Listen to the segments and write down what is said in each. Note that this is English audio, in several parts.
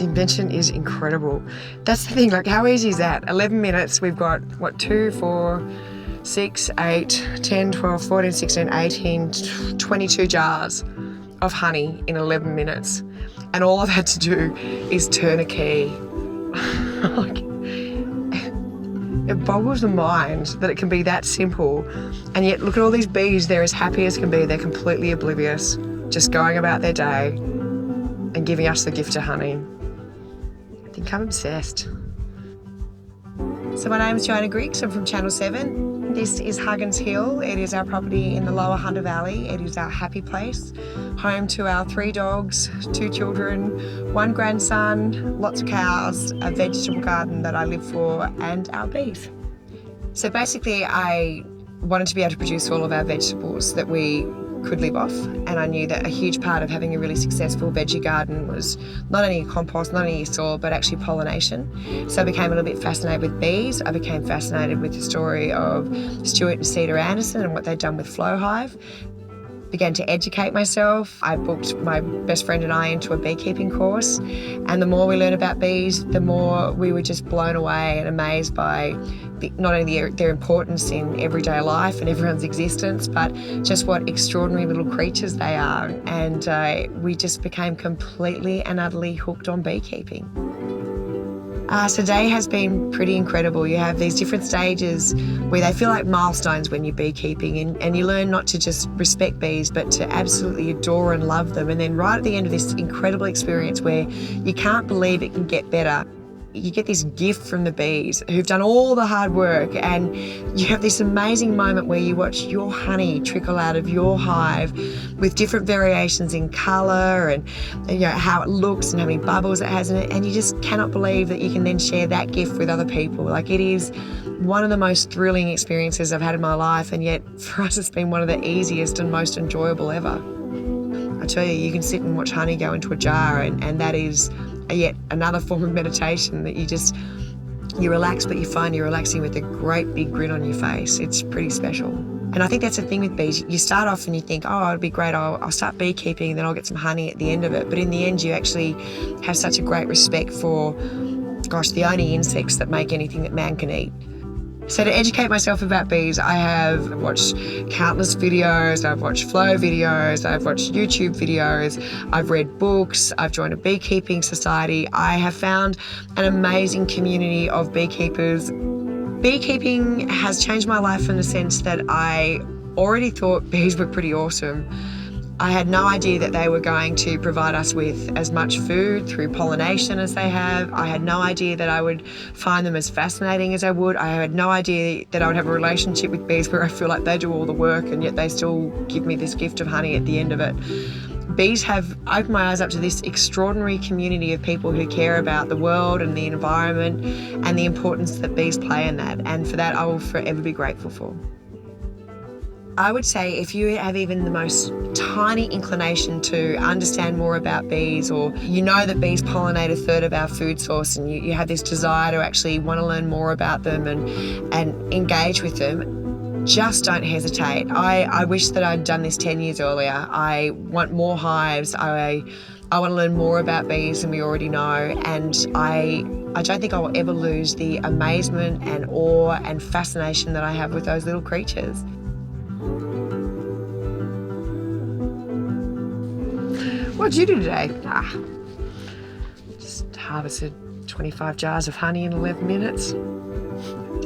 The invention is incredible. That's the thing, like how easy is that? 11 minutes, we've got, 2, 4, 6, 8, 10, 12, 14, 16, 18, 22 jars of honey in 11 minutes. And all I've had to do is turn a key. Like, it boggles the mind that it can be that simple. And yet look at all these bees, they're as happy as can be. They're completely oblivious, just going about their day and giving us the gift of honey. I think I'm obsessed. So my name's Joanna Griggs, I'm from Channel 7. This is Huggins Hill. It is our property in the Lower Hunter Valley. It is our happy place, home to our 3 dogs, 2 children, 1 grandson, lots of cows, a vegetable garden that I live for, and our bees. So basically I wanted to be able to produce all of our vegetables that we could live off, and I knew that a huge part of having a really successful veggie garden was not only compost, not only soil, but actually pollination. So I became a little bit fascinated with bees. I became fascinated with the story of Stuart and Cedar Anderson and what they'd done with Flowhive. Began to educate myself. I booked my best friend and I into a beekeeping course, and the more we learn about bees, the more we were just blown away and amazed by not only their importance in everyday life and everyone's existence, but just what extraordinary little creatures they are. And we just became completely and utterly hooked on beekeeping. So today has been pretty incredible. You have these different stages where they feel like milestones when you're beekeeping, and you learn not to just respect bees, but to absolutely adore and love them. And then right at the end of this incredible experience where you can't believe it can get better, you get this gift from the bees who've done all the hard work, and you have this amazing moment where you watch your honey trickle out of your hive with different variations in colour and you know how it looks and how many bubbles it has in it, and you just cannot believe that you can then share that gift with other people. Like, it is one of the most thrilling experiences I've had in my life, and yet for us it's been one of the easiest and most enjoyable ever. I tell you can sit and watch honey go into a jar, and that is yet another form of meditation that you relax, but you find you're relaxing with a great big grin on your face. It's pretty special. And I think that's the thing with bees. You start off and you think, oh, it'd be great, I'll start beekeeping and then I'll get some honey at the end of it. But in the end, you actually have such a great respect for, gosh, the only insects that make anything that man can eat. So to educate myself about bees, I have watched countless videos, I've watched flow videos, I've watched YouTube videos, I've read books, I've joined a beekeeping society. I have found an amazing community of beekeepers. Beekeeping has changed my life in the sense that I already thought bees were pretty awesome. I had no idea that they were going to provide us with as much food through pollination as they have. I had no idea that I would find them as fascinating as I would. I had no idea that I would have a relationship with bees where I feel like they do all the work and yet they still give me this gift of honey at the end of it. Bees have opened my eyes up to this extraordinary community of people who care about the world and the environment and the importance that bees play in that. And for that, I will forever be grateful for. I would say if you have even the most tiny inclination to understand more about bees, or you know that bees pollinate a third of our food source, and you have this desire to actually want to learn more about them and engage with them, just don't hesitate. I wish that I'd done this 10 years earlier. I want more hives. I want to learn more about bees than we already know, and I don't think I will ever lose the amazement and awe and fascination that I have with those little creatures. What did you do today? Just harvested 25 jars of honey in 11 minutes.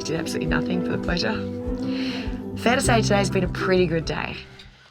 Did absolutely nothing for the pleasure. Fair to say today's been a pretty good day.